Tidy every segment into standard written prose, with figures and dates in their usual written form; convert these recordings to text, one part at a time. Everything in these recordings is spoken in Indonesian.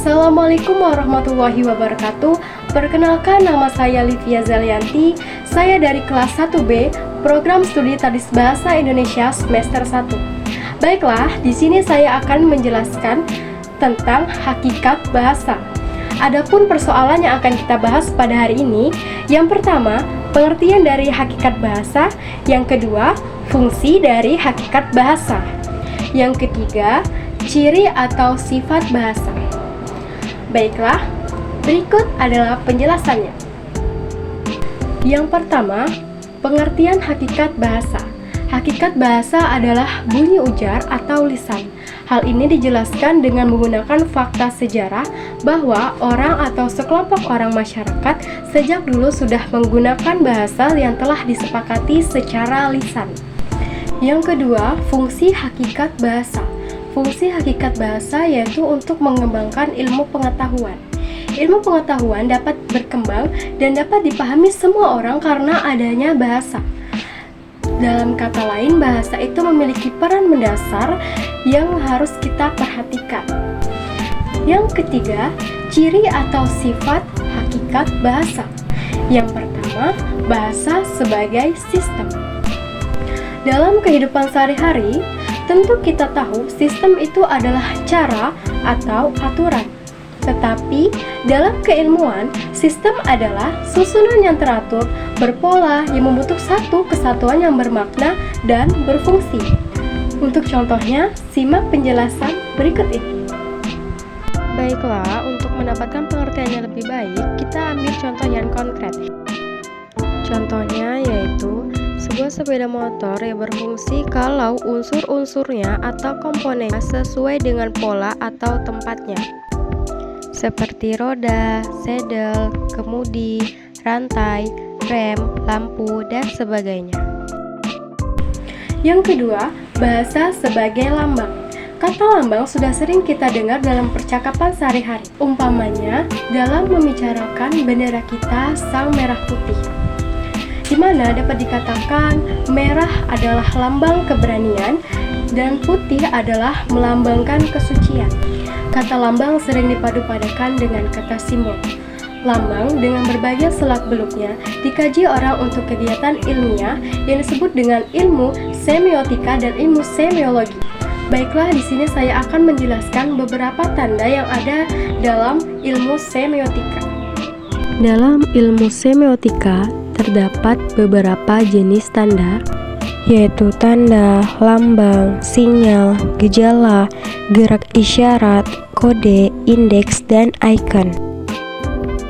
Assalamualaikum warahmatullahi wabarakatuh. Perkenalkan, nama saya Livia Zalianti. Saya dari kelas 1B, Program Studi Tadis Bahasa Indonesia semester 1. Baiklah, di sini saya akan menjelaskan tentang hakikat bahasa. Adapun persoalan yang akan kita bahas pada hari ini, yang pertama, pengertian dari hakikat bahasa, yang kedua, fungsi dari hakikat bahasa, yang ketiga, ciri atau sifat bahasa. Baiklah, berikut adalah penjelasannya. Yang pertama, pengertian hakikat bahasa. Hakikat bahasa adalah bunyi ujar atau lisan. Hal ini dijelaskan dengan menggunakan fakta sejarah bahwa orang atau sekelompok orang masyarakat sejak dulu sudah menggunakan bahasa yang telah disepakati secara lisan. Yang kedua, fungsi hakikat bahasa. Fungsi hakikat bahasa yaitu untuk mengembangkan ilmu pengetahuan. Ilmu pengetahuan dapat berkembang dan dapat dipahami semua orang karena adanya bahasa. Dalam kata lain, bahasa itu memiliki peran mendasar yang harus kita perhatikan. Yang ketiga, ciri atau sifat hakikat bahasa. Yang pertama, bahasa sebagai sistem. Dalam kehidupan sehari-hari, tentu kita tahu sistem itu adalah cara atau aturan. Tetapi dalam keilmuan, sistem adalah susunan yang teratur, berpola, yang membentuk satu kesatuan yang bermakna dan berfungsi. Untuk contohnya, simak penjelasan berikut ini. Baiklah, untuk mendapatkan pengertian yang lebih baik, kita ambil contoh yang konkret. Contohnya yaitu sebuah sepeda motor yang berfungsi kalau unsur-unsurnya atau komponennya sesuai dengan pola atau tempatnya, seperti roda, sedel, kemudi, rantai, rem, lampu, dan sebagainya. Yang kedua, bahasa sebagai lambang. Kata lambang sudah sering kita dengar dalam percakapan sehari-hari. Umpamanya, dalam membicarakan bendera kita sang merah putih, di mana dapat dikatakan merah adalah lambang keberanian dan putih adalah melambangkan kesucian. Kata lambang sering dipadu-padakan dengan kata simbol. Lambang dengan berbagai selak-beluknya dikaji orang untuk kegiatan ilmiah yang disebut dengan ilmu semiotika dan ilmu semiologi. Baiklah, di sini saya akan menjelaskan beberapa tanda yang ada dalam ilmu semiotika. Dalam ilmu semiotika terdapat beberapa jenis tanda, yaitu tanda, lambang, sinyal, gejala, gerak isyarat, kode, indeks, dan icon.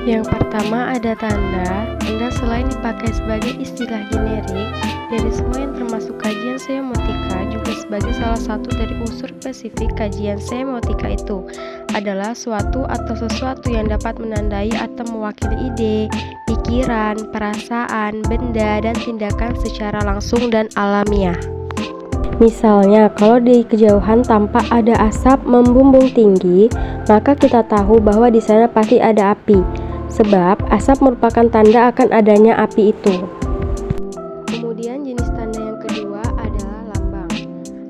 Yang pertama ada tanda. Tanda selain dipakai sebagai istilah generik dari semua yang termasuk kajian semiotika, juga sebagai salah satu dari unsur spesifik kajian semiotika itu adalah suatu atau sesuatu yang dapat menandai atau mewakili ide, pikiran, perasaan, benda, dan tindakan secara langsung dan alamiah. Misalnya, kalau di kejauhan tampak ada asap membumbung tinggi, maka kita tahu bahwa di sana pasti ada api, sebab asap merupakan tanda akan adanya api itu. Kemudian jenis tanda yang kedua adalah lambang.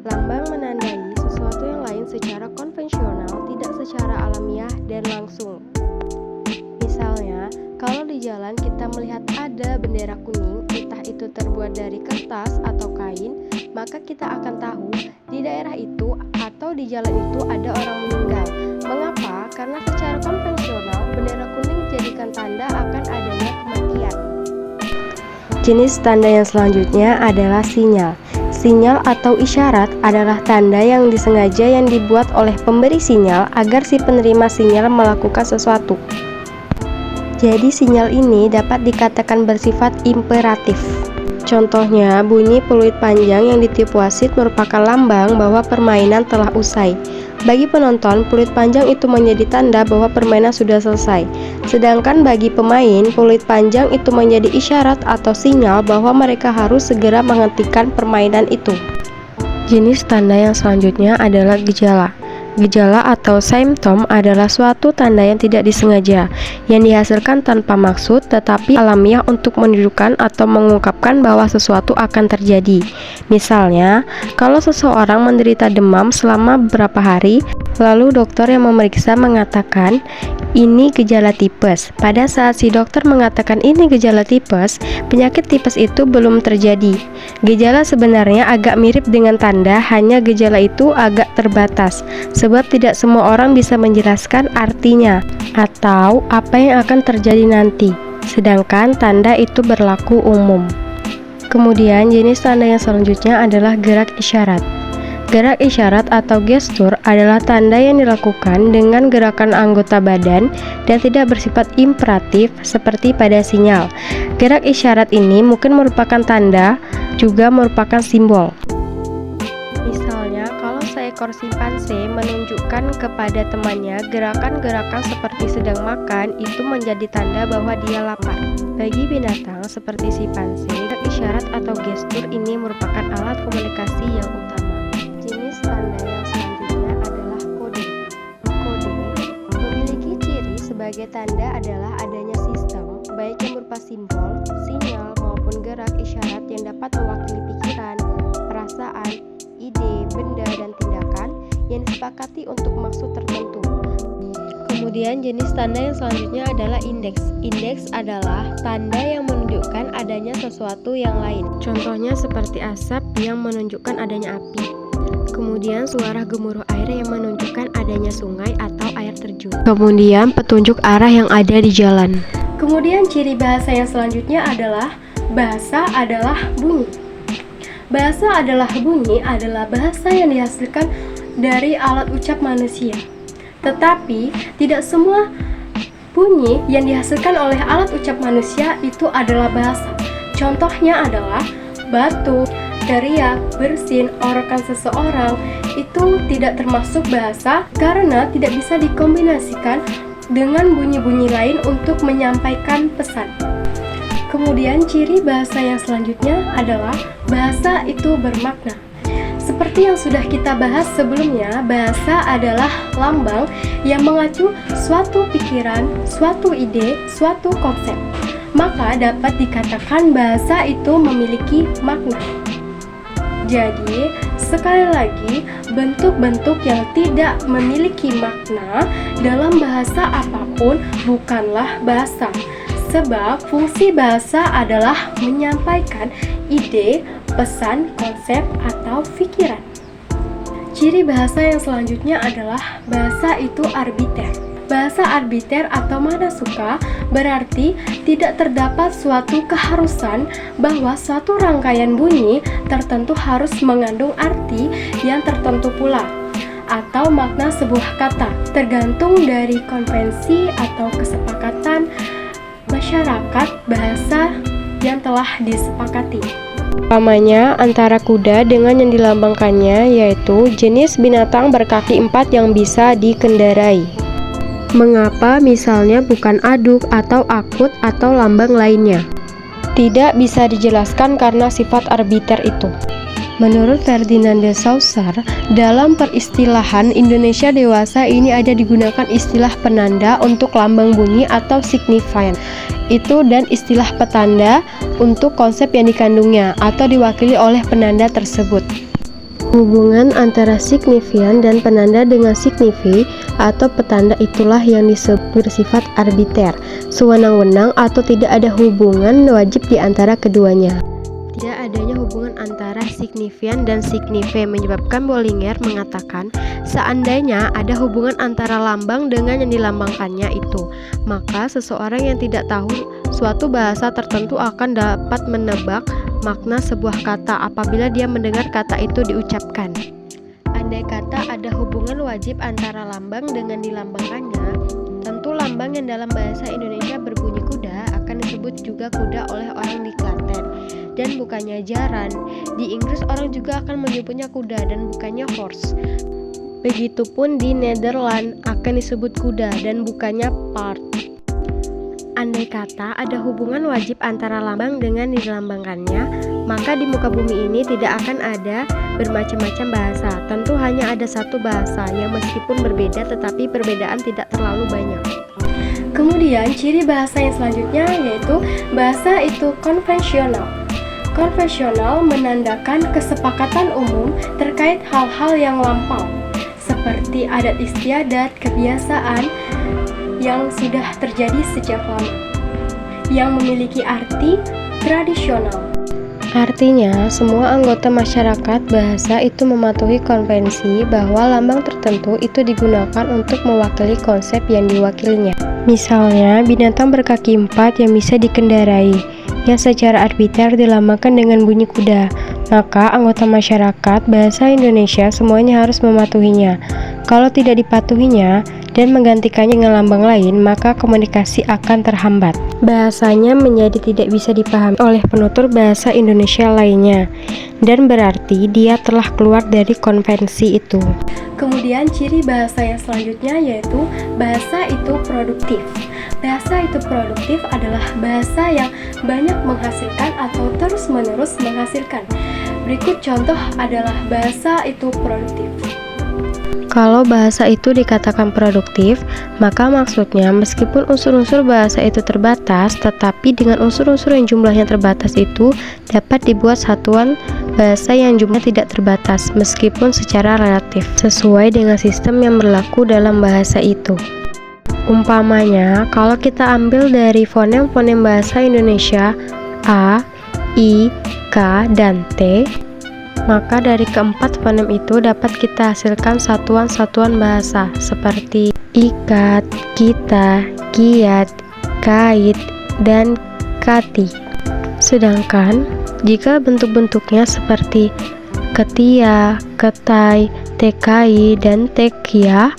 Lambang menandai sesuatu yang lain secara konvensional, tidak secara alamiah dan langsung. Misalnya, kalau di jalan kita melihat ada bendera kuning, entah itu terbuat dari kertas atau kain, maka kita akan tahu di daerah itu atau di jalan itu ada orang meninggal. Mengapa? Karena secara konvensional, bendera kuning dijadikan tanda akan adanya kematian. Jenis tanda yang selanjutnya adalah sinyal. Sinyal atau isyarat adalah tanda yang disengaja yang dibuat oleh pemberi sinyal agar si penerima sinyal melakukan sesuatu. Jadi sinyal ini dapat dikatakan bersifat imperatif. Contohnya, bunyi peluit panjang yang ditiup wasit merupakan lambang bahwa permainan telah usai. Bagi penonton, peluit panjang itu menjadi tanda bahwa permainan sudah selesai. Sedangkan bagi pemain, peluit panjang itu menjadi isyarat atau sinyal bahwa mereka harus segera menghentikan permainan itu. Jenis tanda yang selanjutnya adalah gejala. Gejala atau symptom adalah suatu tanda yang tidak disengaja, yang dihasilkan tanpa maksud tetapi alamiah untuk menunjukkan atau mengungkapkan bahwa sesuatu akan terjadi. Misalnya, kalau seseorang menderita demam selama beberapa hari, Lalu dokter yang memeriksa mengatakan ini gejala tipes. Pada saat si dokter mengatakan ini gejala tipes, penyakit tipes itu belum terjadi. Gejala sebenarnya agak mirip dengan tanda, hanya gejala itu agak terbatas, sebab tidak semua orang bisa menjelaskan artinya atau apa yang akan terjadi nanti. Sedangkan tanda itu berlaku umum. Kemudian jenis tanda yang selanjutnya adalah gerak isyarat. Gerak isyarat atau gestur adalah tanda yang dilakukan dengan gerakan anggota badan dan tidak bersifat imperatif seperti pada sinyal. Gerak isyarat ini mungkin merupakan tanda, juga merupakan simbol. Misalnya, kalau seekor simpanse menunjukkan kepada temannya gerakan-gerakan seperti sedang makan, itu menjadi tanda bahwa dia lapar. Bagi binatang seperti simpanse, gerak isyarat atau gestur ini merupakan alat komunikasi yang utama. Jenis tanda yang selanjutnya adalah kode. Kode memiliki ciri sebagai tanda adalah adanya sistem, baik yang berupa simbol, sinyal, maupun gerak isyarat yang dapat mewakili pikiran, perasaan, ide, benda, dan tindakan yang disepakati untuk maksud tertentu. Kemudian jenis tanda yang selanjutnya adalah indeks. Indeks adalah tanda yang menunjukkan adanya sesuatu yang lain. Contohnya seperti asap yang menunjukkan adanya api. Kemudian suara gemuruh air yang menunjukkan adanya sungai atau air terjun. Kemudian petunjuk arah yang ada di jalan. Kemudian ciri bahasa yang selanjutnya adalah bahasa adalah bunyi. Bahasa adalah bunyi adalah bahasa yang dihasilkan dari alat ucap manusia. Tetapi tidak semua bunyi yang dihasilkan oleh alat ucap manusia itu adalah bahasa. Contohnya adalah batuk, teriak, bersin, orokan seseorang itu tidak termasuk bahasa karena tidak bisa dikombinasikan dengan bunyi-bunyi lain untuk menyampaikan pesan. Kemudian ciri bahasa yang selanjutnya adalah bahasa itu bermakna. Seperti yang sudah kita bahas sebelumnya, bahasa adalah lambang yang mengacu suatu pikiran, suatu ide, suatu konsep. Maka dapat dikatakan bahasa itu memiliki makna. Jadi, sekali lagi, bentuk-bentuk yang tidak memiliki makna dalam bahasa apapun bukanlah bahasa. Sebab fungsi bahasa adalah menyampaikan ide, pesan, konsep, atau pikiran. Ciri bahasa yang selanjutnya adalah bahasa itu arbiter. Bahasa arbiter atau manasuka berarti tidak terdapat suatu keharusan bahwa suatu rangkaian bunyi tertentu harus mengandung arti yang tertentu pula atau makna sebuah kata, tergantung dari konvensi atau kesepakatan masyarakat bahasa yang telah disepakati. Umpamanya antara kuda dengan yang dilambangkannya, yaitu jenis binatang berkaki 4 yang bisa dikendarai. Mengapa misalnya bukan aduk atau akut atau lambang lainnya? Tidak bisa dijelaskan karena sifat arbiter itu. Menurut Ferdinand de Saussure, dalam peristilahan Indonesia dewasa ini ada digunakan istilah penanda untuk lambang bunyi atau signifian itu dan istilah petanda untuk konsep yang dikandungnya atau diwakili oleh penanda tersebut. Hubungan antara signifian dan penanda dengan signifi atau petanda itulah yang disebut bersifat arbiter, sewenang-wenang atau tidak ada hubungan wajib di antara keduanya. Tidak adanya hubungan antara signifian dan signife menyebabkan Bollinger mengatakan seandainya ada hubungan antara lambang dengan yang dilambangkannya itu, maka seseorang yang tidak tahu suatu bahasa tertentu akan dapat menebak makna sebuah kata apabila dia mendengar kata itu diucapkan. Andai kata ada hubungan wajib antara lambang dengan dilambangkannya, tentu lambang yang dalam bahasa Indonesia berbunyi kuda akan disebut juga kuda oleh orang di Klaten dan bukannya jaran. Di Inggris orang juga akan menyebutnya kuda dan bukannya horse. Begitupun di Nederland akan disebut kuda dan bukannya paard. Andai kata ada hubungan wajib antara lambang dengan dilambangkannya, maka di muka bumi ini tidak akan ada bermacam-macam bahasa. Tentu hanya ada satu bahasa yang meskipun berbeda tetapi perbedaan tidak terlalu banyak. Kemudian ciri bahasa yang selanjutnya yaitu bahasa itu konvensional. Konvensional menandakan kesepakatan umum terkait hal-hal yang lampau, seperti adat istiadat, kebiasaan yang sudah terjadi sejak lama, yang memiliki arti tradisional. Artinya, semua anggota masyarakat bahasa itu mematuhi konvensi bahwa lambang tertentu itu digunakan untuk mewakili konsep yang diwakilinya. Misalnya, binatang berkaki 4 yang bisa dikendarai, yang secara arbiter dilambangkan dengan bunyi kuda, maka anggota masyarakat bahasa Indonesia semuanya harus mematuhinya. Kalau tidak dipatuhinya dan menggantikannya dengan lambang lain, maka komunikasi akan terhambat. Bahasanya menjadi tidak bisa dipahami oleh penutur bahasa Indonesia lainnya, dan berarti dia telah keluar dari konvensi itu. Kemudian ciri bahasa yang selanjutnya yaitu bahasa itu produktif. Bahasa itu produktif adalah bahasa yang banyak menghasilkan atau terus-menerus menghasilkan. Berikut contoh adalah bahasa itu produktif. Kalau bahasa itu dikatakan produktif, maka maksudnya meskipun unsur-unsur bahasa itu terbatas, tetapi dengan unsur-unsur yang jumlahnya terbatas itu dapat dibuat satuan bahasa yang jumlahnya tidak terbatas, meskipun secara relatif, sesuai dengan sistem yang berlaku dalam bahasa itu. Umpamanya, kalau kita ambil dari fonem-fonem bahasa Indonesia A, I, K, dan T, maka dari keempat fonem itu dapat kita hasilkan satuan-satuan bahasa seperti ikat, kita, kiat, kait, dan kati. Sedangkan jika bentuk-bentuknya seperti ketia, ketai, tekai, dan tekia,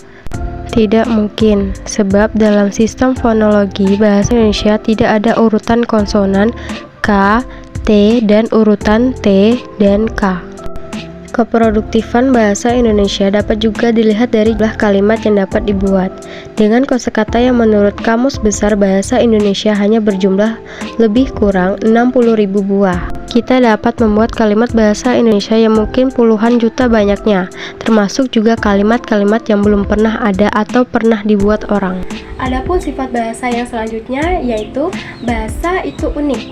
tidak mungkin, sebab dalam sistem fonologi bahasa Indonesia tidak ada urutan konsonan K, T, dan urutan T dan K. Keproduktifan bahasa Indonesia dapat juga dilihat dari jumlah kalimat yang dapat dibuat. Dengan kosakata yang menurut Kamus Besar Bahasa Indonesia hanya berjumlah lebih kurang 60.000 buah, kita dapat membuat kalimat bahasa Indonesia yang mungkin puluhan juta banyaknya, termasuk juga kalimat-kalimat yang belum pernah ada atau pernah dibuat orang. Adapun sifat bahasa yang selanjutnya yaitu bahasa itu unik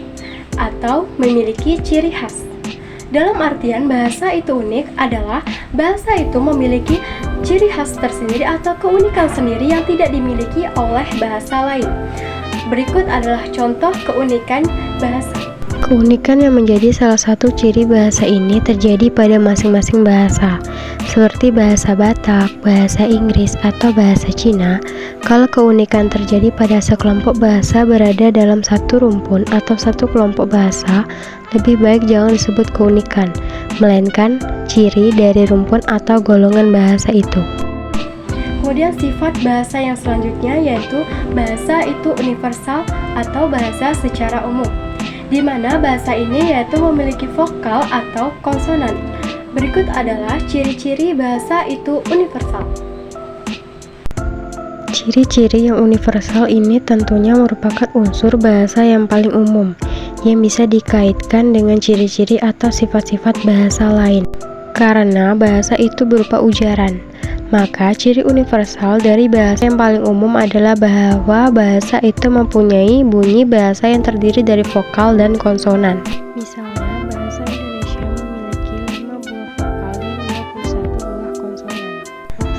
atau memiliki ciri khas. Dalam artian bahasa itu unik adalah bahasa itu memiliki ciri khas tersendiri atau keunikan sendiri yang tidak dimiliki oleh bahasa lain. Berikut adalah contoh keunikan bahasa. Keunikan yang menjadi salah satu ciri bahasa ini terjadi pada masing-masing bahasa, seperti bahasa Batak, bahasa Inggris, atau bahasa Cina. Kalau keunikan terjadi pada sekelompok bahasa berada dalam satu rumpun atau satu kelompok bahasa, lebih baik jangan disebut keunikan, melainkan ciri dari rumpun atau golongan bahasa itu. Kemudian sifat bahasa yang selanjutnya yaitu bahasa itu universal atau bahasa secara umum, di mana bahasa ini yaitu memiliki vokal atau konsonan. Berikut adalah ciri-ciri bahasa itu universal. Ciri-ciri yang universal ini tentunya merupakan unsur bahasa yang paling umum, yang bisa dikaitkan dengan ciri-ciri atau sifat-sifat bahasa lain. Karena bahasa itu berupa ujaran, maka ciri universal dari bahasa yang paling umum adalah bahwa bahasa itu mempunyai bunyi bahasa yang terdiri dari vokal dan konsonan. Misalnya, bahasa Indonesia memiliki 5 buah vokal dan 21 buah konsonan.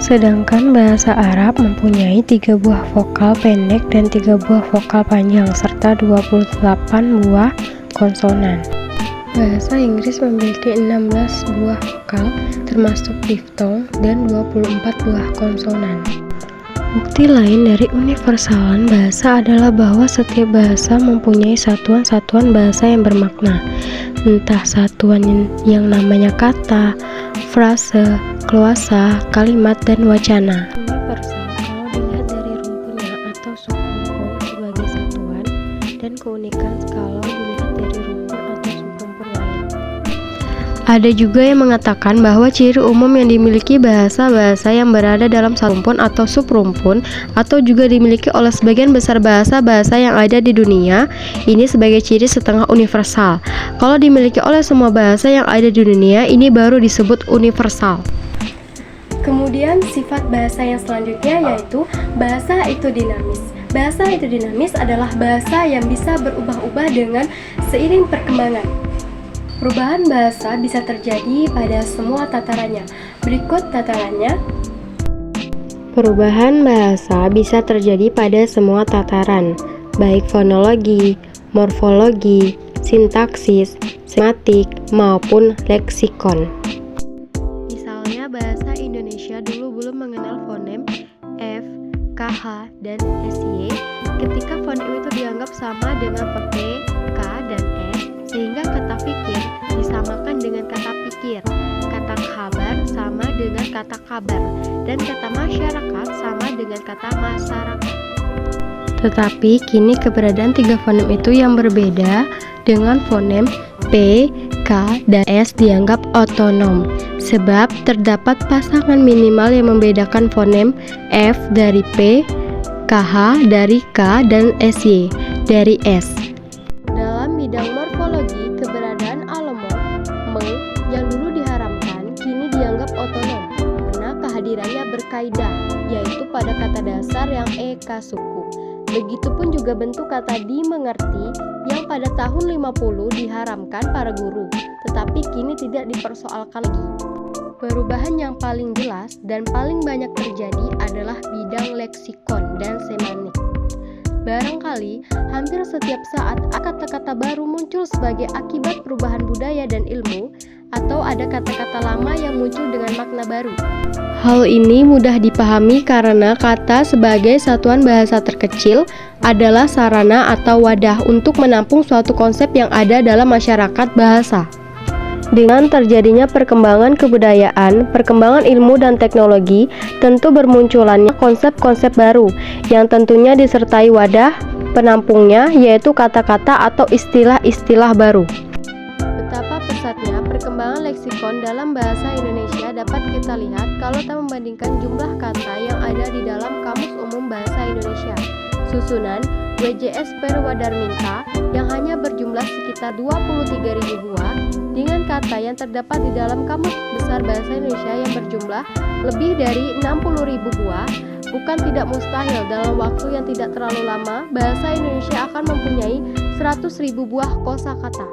Sedangkan bahasa Arab mempunyai 3 buah vokal pendek dan 3 buah vokal panjang, serta 28 buah konsonan. Bahasa Inggris memiliki 16 buah vokal, termasuk diftong, dan 24 buah konsonan. Bukti lain dari universalan bahasa adalah bahwa setiap bahasa mempunyai satuan-satuan bahasa yang bermakna, entah satuan yang namanya kata, frase, kloasa, kalimat, dan wacana. Universal kalau dilihat dari rumpunnya atau subrumpun sebagai satuan, dan keunikan kalau dilihat dari rumpun atau subrumpun lain. Ada juga yang mengatakan bahwa ciri umum yang dimiliki bahasa-bahasa yang berada dalam satu rumpun atau subrumpun, atau juga dimiliki oleh sebagian besar bahasa-bahasa yang ada di dunia, ini sebagai ciri setengah universal. Kalau dimiliki oleh semua bahasa yang ada di dunia, ini baru disebut universal. Kemudian sifat bahasa yang selanjutnya yaitu bahasa itu dinamis. Bahasa itu dinamis adalah bahasa yang bisa berubah-ubah dengan seiring perkembangan. Perubahan bahasa bisa terjadi pada semua tatarannya. Berikut tatarannya. Perubahan bahasa bisa terjadi pada semua tataran, baik fonologi, morfologi, sintaksis, sematik, maupun leksikon. Misalnya bahasa Indonesia dulu belum mengenal fonem F, KH, dan SY ketika fonem itu dianggap sama dengan P, K, dan S, sehingga kata fikir disamakan dengan kata pikir, kata kabar sama dengan kata kabar, dan kata masyarakat sama dengan kata masyarakat. Tetapi kini keberadaan tiga fonem itu yang berbeda dengan fonem P, K, dan S dianggap otonom, sebab terdapat pasangan minimal yang membedakan fonem F dari P, KH dari K, dan SY dari S. Dalam bidang morfologi, keberadaan alomorf, meng, yang dulu diharamkan, kini dianggap otonom, karena kehadirannya berkaidah, yaitu pada kata dasar yang eka suku. Begitupun juga bentuk kata dimengerti yang pada tahun 50 diharamkan para guru, tetapi kini tidak dipersoalkan lagi. Perubahan yang paling jelas dan paling banyak terjadi adalah bidang leksikon dan semanik. Barangkali hampir setiap saat kata-kata baru muncul sebagai akibat perubahan budaya dan ilmu, atau ada kata-kata lama yang muncul dengan makna baru. Hal ini mudah dipahami karena kata sebagai satuan bahasa terkecil adalah sarana atau wadah untuk menampung suatu konsep yang ada dalam masyarakat bahasa. Dengan terjadinya perkembangan kebudayaan, perkembangan ilmu dan teknologi, tentu bermunculannya konsep-konsep baru yang tentunya disertai wadah penampungnya, yaitu kata-kata atau istilah-istilah baru. Betapa pesatnya perkembangan leksikon dalam bahasa Indonesia dapat kita lihat kalau kita membandingkan jumlah kata yang ada di dalam Kamus Umum Bahasa Indonesia susunan WJS Perwadarminta yang hanya berjumlah sekitar 23.000 buah dengan kata yang terdapat di dalam Kamus Besar Bahasa Indonesia yang berjumlah lebih dari 60.000 buah. Bukan tidak mustahil dalam waktu yang tidak terlalu lama bahasa Indonesia akan mempunyai 100.000 buah kosakata.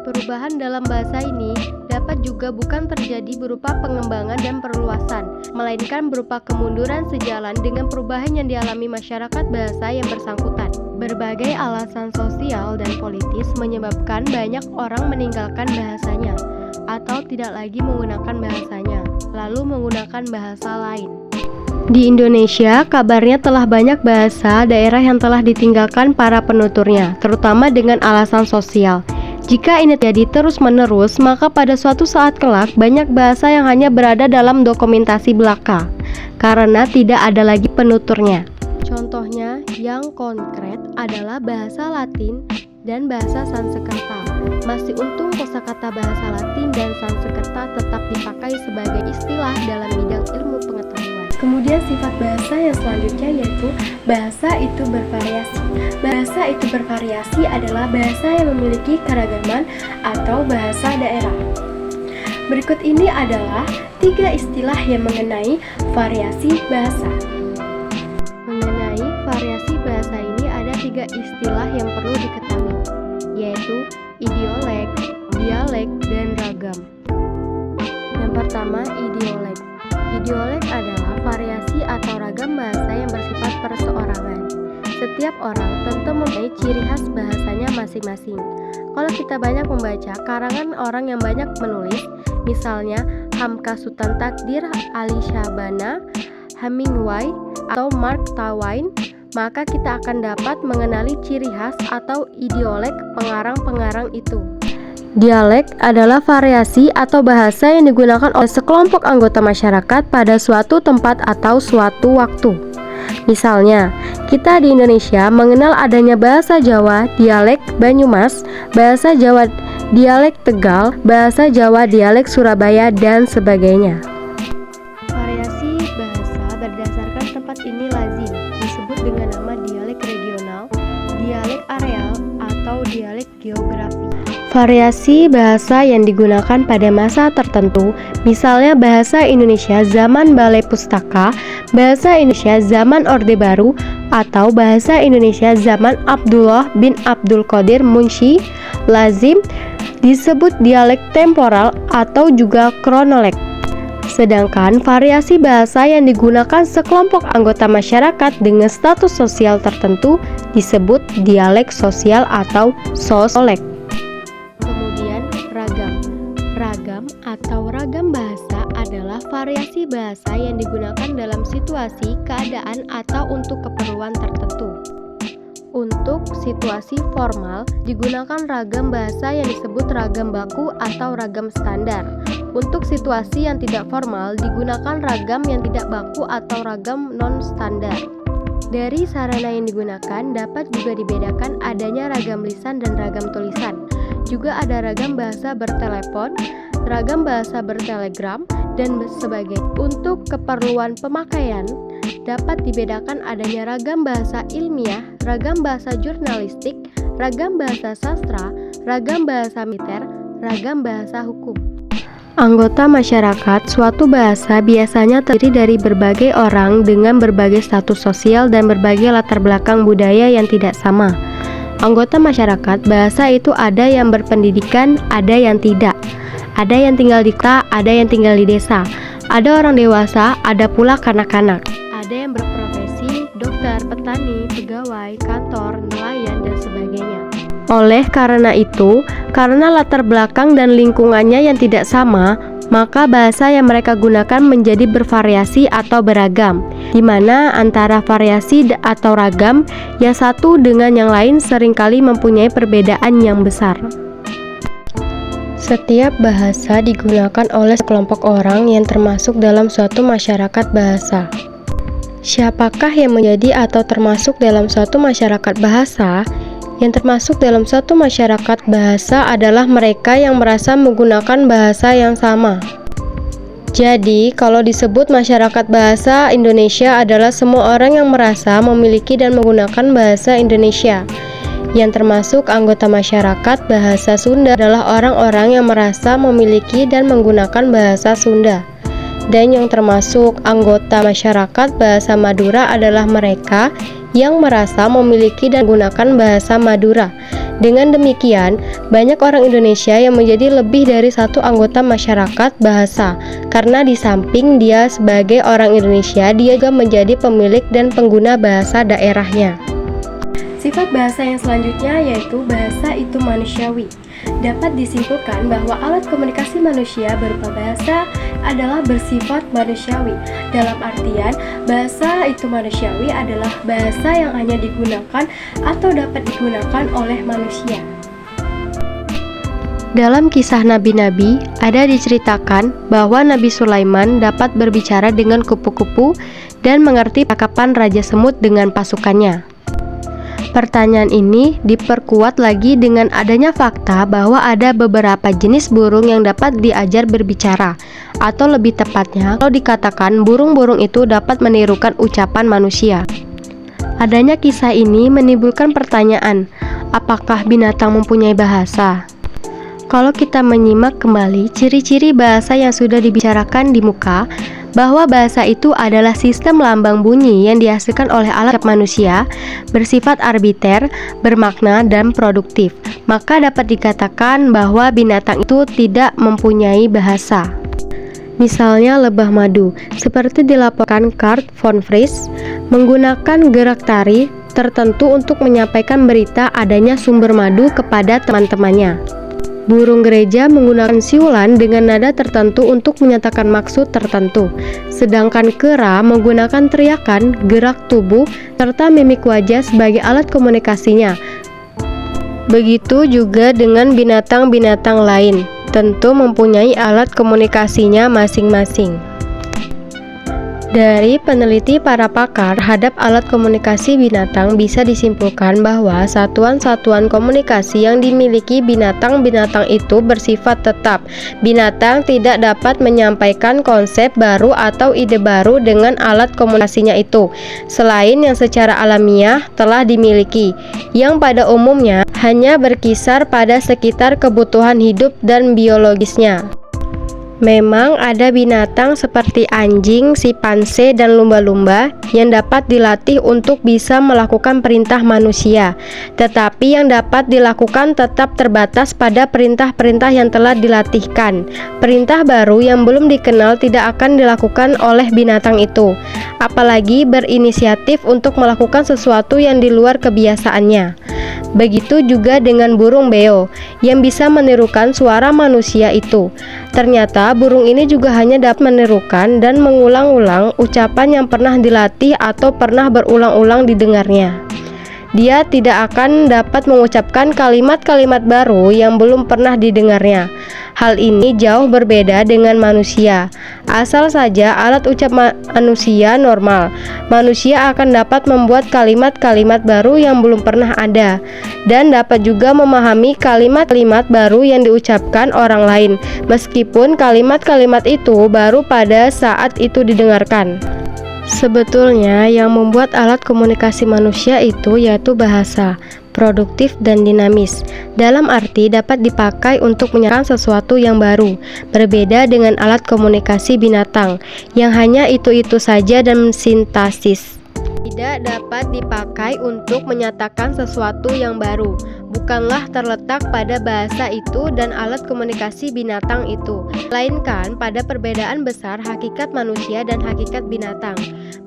Perubahan dalam bahasa ini dapat juga bukan terjadi berupa pengembangan dan perluasan, melainkan berupa kemunduran sejalan dengan perubahan yang dialami masyarakat bahasa yang bersangkutan. Berbagai alasan sosial dan politis menyebabkan banyak orang meninggalkan bahasanya atau tidak lagi menggunakan bahasanya, lalu menggunakan bahasa lain. Di Indonesia, kabarnya telah banyak bahasa daerah yang telah ditinggalkan para penuturnya, terutama dengan alasan sosial. Jika ini terjadi terus-menerus, maka pada suatu saat kelak banyak bahasa yang hanya berada dalam dokumentasi belaka, karena tidak ada lagi penuturnya. Contohnya yang konkret adalah bahasa Latin dan bahasa Sanskerta. Masih untung kosakata bahasa Latin dan Sanskerta tetap dipakai sebagai istilah dalam bidang ilmu pengetahuan. Kemudian sifat bahasa yang selanjutnya yaitu bahasa itu bervariasi. Bahasa itu bervariasi adalah bahasa yang memiliki keragaman atau bahasa daerah. Berikut ini adalah 3 istilah yang mengenai variasi bahasa. Mengenai variasi bahasa ini ada 3 istilah yang perlu diketahui, yaitu idiolek, dialek, dan ragam. Yang pertama, idiolek. Idiolek adalah variasi atau ragam bahasa yang bersifat perseorangan. Setiap orang tentu mempunyai ciri khas bahasanya masing-masing. Kalau kita banyak membaca karangan orang yang banyak menulis, misalnya Hamka Sultan Takdir, Ali Syahbana, Hemingway, atau Mark Twain, maka kita akan dapat mengenali ciri khas atau idiolek pengarang-pengarang itu. Dialek adalah variasi atau bahasa yang digunakan oleh sekelompok anggota masyarakat pada suatu tempat atau suatu waktu. Misalnya, kita di Indonesia mengenal adanya bahasa Jawa dialek Banyumas, bahasa Jawa dialek Tegal, bahasa Jawa dialek Surabaya, dan sebagainya. Variasi bahasa berdasarkan tempat ini lazim disebut dengan nama dialek regional, dialek areal, atau dialek geografi. Variasi bahasa yang digunakan pada masa tertentu, misalnya bahasa Indonesia zaman Balai Pustaka, bahasa Indonesia zaman Orde Baru, atau bahasa Indonesia zaman Abdullah bin Abdul Qadir Munsyi, lazim disebut dialek temporal atau juga kronolog. Sedangkan variasi bahasa yang digunakan sekelompok anggota masyarakat dengan status sosial tertentu disebut dialek sosial atau sosolek. Kemudian ragam. Ragam atau ragam bahasa adalah variasi bahasa yang digunakan dalam situasi, keadaan, atau untuk keperluan tertentu. Untuk situasi formal, digunakan ragam bahasa yang disebut ragam baku atau ragam standar. Untuk situasi yang tidak formal, digunakan ragam yang tidak baku atau ragam non-standar. Dari sarana yang digunakan, dapat juga dibedakan adanya ragam lisan dan ragam tulisan. Juga ada ragam bahasa bertelepon, ragam bahasa bertelegram, dan sebagainya. Untuk keperluan pemakaian, dapat dibedakan adanya ragam bahasa ilmiah, ragam bahasa jurnalistik, ragam bahasa sastra, ragam bahasa militer, ragam bahasa hukum. Anggota masyarakat, suatu bahasa biasanya terdiri dari berbagai orang dengan berbagai status sosial dan berbagai latar belakang budaya yang tidak sama. Anggota masyarakat, bahasa itu ada yang berpendidikan, ada yang tidak. Ada yang tinggal di kota, ada yang tinggal di desa. Ada orang dewasa, ada pula kanak-kanak. Ada yang berprofesi, dokter, petani, pegawai, kantor, nelayan, dan sebagainya. Oleh karena itu, karena latar belakang dan lingkungannya yang tidak sama, maka bahasa yang mereka gunakan menjadi bervariasi atau beragam, di mana antara variasi atau ragam yang satu dengan yang lain seringkali mempunyai perbedaan yang besar. Setiap bahasa digunakan oleh sekelompok orang yang termasuk dalam suatu masyarakat bahasa. Siapakah yang menjadi atau termasuk dalam suatu masyarakat bahasa? Yang termasuk dalam suatu masyarakat bahasa adalah mereka yang merasa menggunakan bahasa yang sama. Jadi, kalau disebut masyarakat bahasa Indonesia adalah semua orang yang merasa memiliki dan menggunakan bahasa Indonesia. Yang termasuk anggota masyarakat bahasa Sunda adalah orang-orang yang merasa memiliki dan menggunakan bahasa Sunda. Dan yang termasuk anggota masyarakat bahasa Madura adalah mereka yang merasa memiliki dan menggunakan bahasa Madura. Dengan demikian, banyak orang Indonesia yang menjadi lebih dari satu anggota masyarakat bahasa, karena di samping dia sebagai orang Indonesia, dia juga menjadi pemilik dan pengguna bahasa daerahnya. Sifat bahasa yang selanjutnya yaitu bahasa itu manusiawi. Dapat disimpulkan bahwa alat komunikasi manusia berupa bahasa adalah bersifat manusiawi. Dalam artian, bahasa itu manusiawi adalah bahasa yang hanya digunakan atau dapat digunakan oleh manusia. Dalam kisah nabi-nabi, ada diceritakan bahwa Nabi Sulaiman dapat berbicara dengan kupu-kupu dan mengerti percakapan Raja Semut dengan pasukannya. Pertanyaan ini diperkuat lagi dengan adanya fakta bahwa ada beberapa jenis burung yang dapat diajar berbicara, atau lebih tepatnya, kalau dikatakan burung-burung itu dapat menirukan ucapan manusia. Adanya kisah ini menimbulkan pertanyaan, apakah binatang mempunyai bahasa? Kalau kita menyimak kembali ciri-ciri bahasa yang sudah dibicarakan di muka, bahwa bahasa itu adalah sistem lambang bunyi yang dihasilkan oleh alat manusia, bersifat arbiter, bermakna, dan produktif, maka dapat dikatakan bahwa binatang itu tidak mempunyai bahasa. Misalnya lebah madu, seperti dilaporkan Kurt von Fries, menggunakan gerak tari tertentu untuk menyampaikan berita adanya sumber madu kepada teman-temannya. Burung gereja menggunakan siulan dengan nada tertentu untuk menyatakan maksud tertentu, sedangkan kera menggunakan teriakan, gerak tubuh, serta mimik wajah sebagai alat komunikasinya. Begitu juga dengan binatang-binatang lain, tentu mempunyai alat komunikasinya masing-masing. Dari peneliti para pakar terhadap alat komunikasi binatang bisa disimpulkan bahwa satuan-satuan komunikasi yang dimiliki binatang-binatang itu bersifat tetap. Binatang tidak dapat menyampaikan konsep baru atau ide baru dengan alat komunikasinya itu, selain yang secara alamiah telah dimiliki, yang pada umumnya hanya berkisar pada sekitar kebutuhan hidup dan biologisnya. Memang ada binatang seperti anjing, simpanse, dan lumba-lumba yang dapat dilatih untuk bisa melakukan perintah manusia. Tetapi yang dapat dilakukan tetap terbatas pada perintah-perintah yang telah dilatihkan. Perintah baru yang belum dikenal tidak akan dilakukan oleh binatang itu, apalagi berinisiatif untuk melakukan sesuatu yang di luar kebiasaannya. Begitu juga dengan burung beo yang bisa menirukan suara manusia itu. Ternyata burung ini juga hanya dapat menirukan dan mengulang-ulang ucapan yang pernah dilatih atau pernah berulang-ulang didengarnya. Dia tidak akan dapat mengucapkan kalimat-kalimat baru yang belum pernah didengarnya. Hal ini jauh berbeda dengan manusia. Asal saja alat ucap manusia normal, manusia akan dapat membuat kalimat-kalimat baru yang belum pernah ada, dan dapat juga memahami kalimat-kalimat baru yang diucapkan orang lain, meskipun kalimat-kalimat itu baru pada saat itu didengarkan. Sebetulnya yang membuat alat komunikasi manusia itu yaitu bahasa, produktif dan dinamis, dalam arti dapat dipakai untuk menyerang sesuatu yang baru, berbeda dengan alat komunikasi binatang yang hanya itu-itu saja dan sintaksis. Tidak dapat dipakai untuk menyatakan sesuatu yang baru, bukanlah terletak pada bahasa itu dan alat komunikasi binatang itu, melainkan pada perbedaan besar hakikat manusia dan hakikat binatang.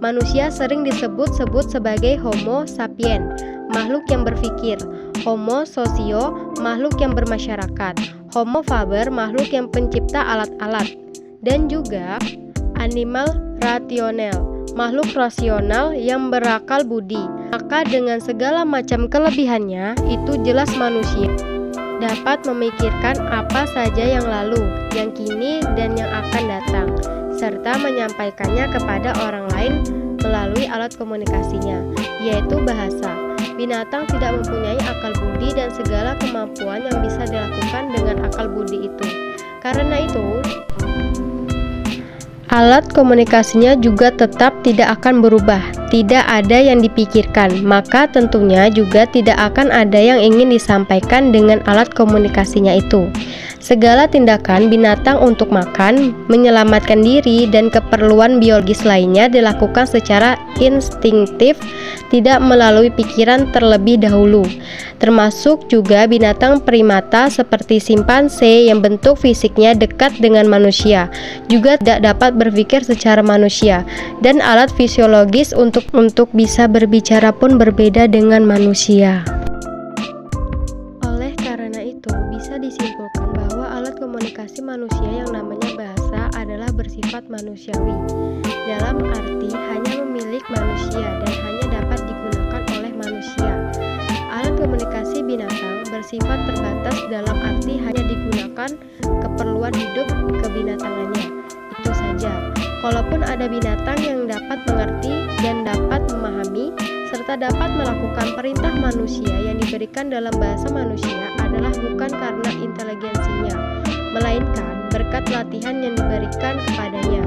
Manusia sering disebut-sebut sebagai Homo sapien, makhluk yang berpikir, Homo socio, makhluk yang bermasyarakat, Homo faber, makhluk yang pencipta alat-alat, dan juga animal rationel, makhluk rasional yang berakal budi. Maka dengan segala macam kelebihannya, itu jelas manusia dapat memikirkan apa saja yang lalu, yang kini, dan yang akan datang, serta menyampaikannya kepada orang lain melalui alat komunikasinya, yaitu bahasa. Binatang tidak mempunyai akal budi dan segala kemampuan yang bisa dilakukan dengan akal budi itu. Karena itu, alat komunikasinya juga tetap tidak akan berubah, tidak ada yang dipikirkan, maka tentunya juga tidak akan ada yang ingin disampaikan dengan alat komunikasinya itu. Segala tindakan binatang untuk makan, menyelamatkan diri, dan keperluan biologis lainnya dilakukan secara instingtif, tidak melalui pikiran terlebih dahulu. Termasuk juga binatang primata seperti simpanse yang bentuk fisiknya dekat dengan manusia, juga tidak dapat berpikir secara manusia, dan alat fisiologis untuk bisa berbicara pun berbeda dengan manusia. Oleh karena itu, bisa disimpulkan bahwa alat komunikasi manusia yang namanya bahasa adalah bersifat manusiawi, dalam arti hanya milik manusia dan hanya dapat digunakan oleh manusia. Alat komunikasi binatang bersifat terbatas dalam arti hanya digunakan keperluan hidup kebinatangannya. Itu saja. Kalaupun ada binatang yang dapat mengerti dan dapat memahami serta dapat melakukan perintah manusia yang diberikan dalam bahasa manusia adalah bukan karena inteligensinya, melainkan berkat latihan yang diberikan kepadanya.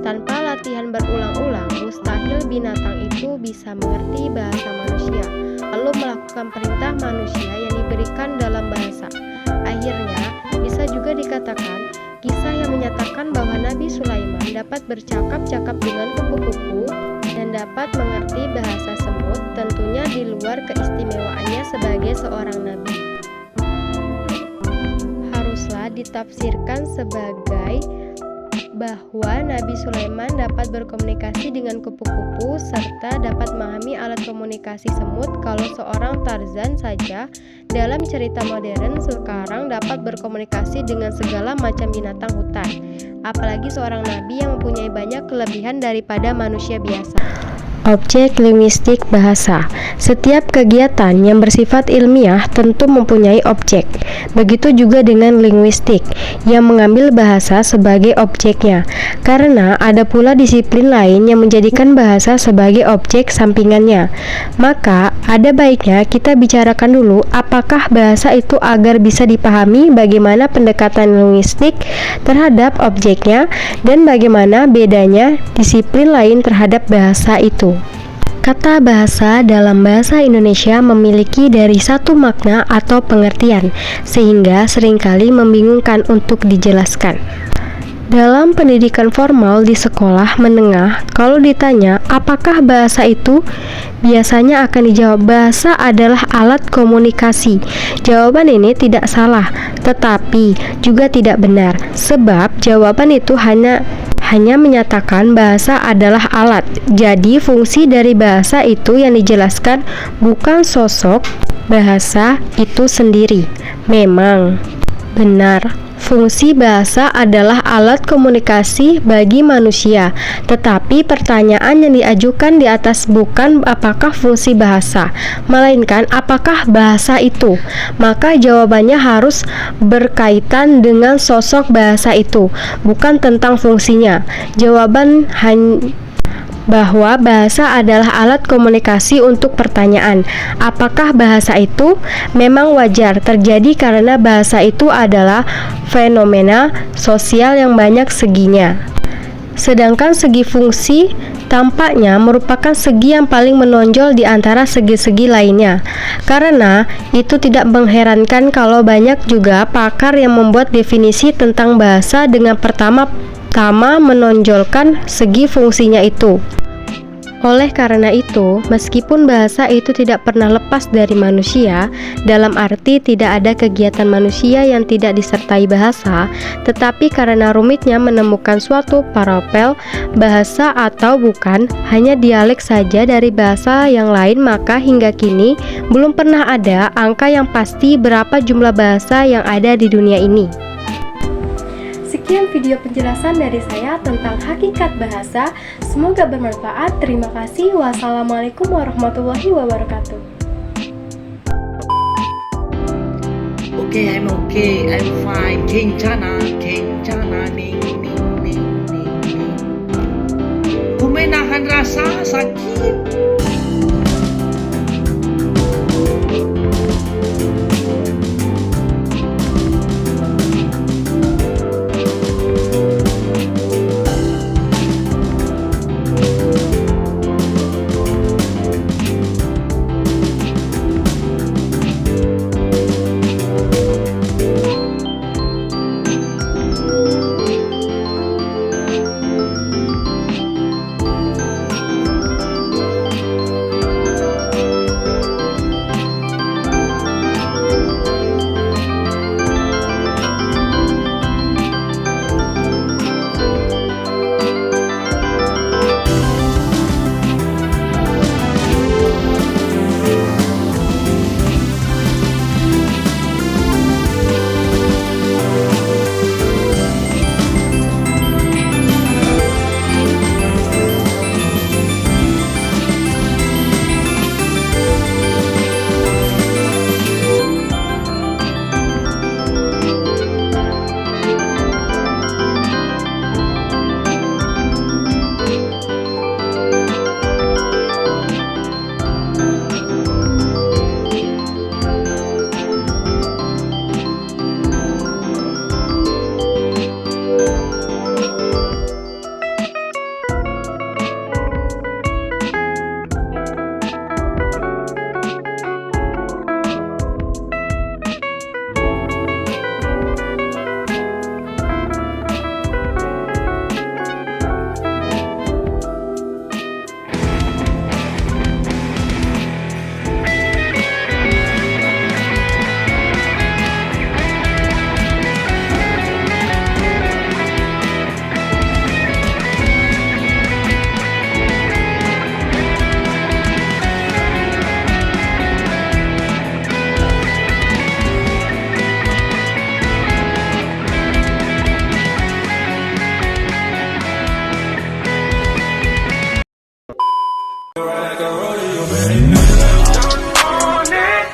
Tanpa latihan berulang-ulang, mustahil binatang itu bisa mengerti bahasa manusia, lalu melakukan perintah manusia yang diberikan dalam bahasa. Akhirnya, bisa juga dikatakan kisah yang menyatakan bahwa Nabi Sulaiman dapat bercakap-cakap dengan kupu-kupu dan dapat mengerti bahasa semut, tentunya di luar keistimewaannya sebagai seorang nabi. Haruslah ditafsirkan sebagai bahwa Nabi Sulaiman dapat berkomunikasi dengan kupu-kupu serta dapat memahami alat komunikasi semut. Kalau seorang Tarzan saja dalam cerita modern sekarang dapat berkomunikasi dengan segala macam binatang hutan, apalagi seorang nabi yang mempunyai banyak kelebihan daripada manusia biasa. Objek linguistik bahasa. Setiap kegiatan yang bersifat ilmiah tentu mempunyai objek. Begitu juga dengan linguistik yang mengambil bahasa sebagai objeknya. Karena ada pula disiplin lain yang menjadikan bahasa sebagai objek sampingannya. Maka ada baiknya kita bicarakan dulu apakah bahasa itu agar bisa dipahami bagaimana pendekatan linguistik terhadap objeknya dan bagaimana bedanya disiplin lain terhadap bahasa itu. Kata bahasa dalam bahasa Indonesia memiliki dari satu makna atau pengertian, sehingga seringkali membingungkan untuk dijelaskan. Dalam pendidikan formal di sekolah menengah, kalau ditanya apakah bahasa itu, biasanya akan dijawab bahasa adalah alat komunikasi. Jawaban ini tidak salah, tetapi juga tidak benar, sebab jawaban itu hanya menyatakan bahasa adalah alat. Jadi fungsi dari bahasa itu yang dijelaskan, bukan sosok bahasa itu sendiri. Memang benar, fungsi bahasa adalah alat komunikasi bagi manusia, tetapi pertanyaan yang diajukan di atas bukan apakah fungsi bahasa, melainkan apakah bahasa itu. Maka jawabannya harus berkaitan dengan sosok bahasa itu, bukan tentang fungsinya. Jawaban bahwa bahasa adalah alat komunikasi untuk pertanyaan apakah bahasa itu memang wajar terjadi karena bahasa itu adalah fenomena sosial yang banyak seginya. Sedangkan segi fungsi tampaknya merupakan segi yang paling menonjol di antara segi-segi lainnya. Karena itu tidak mengherankan kalau banyak juga pakar yang membuat definisi tentang bahasa dengan pertama-tama menonjolkan segi fungsinya itu. Oleh karena itu, meskipun bahasa itu tidak pernah lepas dari manusia, dalam arti tidak ada kegiatan manusia yang tidak disertai bahasa, tetapi karena rumitnya menemukan suatu paralel bahasa atau bukan hanya dialek saja dari bahasa yang lain, maka hingga kini belum pernah ada angka yang pasti berapa jumlah bahasa yang ada di dunia ini. Sekian video penjelasan dari saya tentang hakikat bahasa. Semoga bermanfaat. Terima kasih. Wassalamualaikum warahmatullahi wabarakatuh. I'm fine. 괜찮아, ning, ning, ning, ning, ning. Kung may nahan rasa, sakit.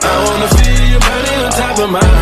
I wanna feel your body on top of my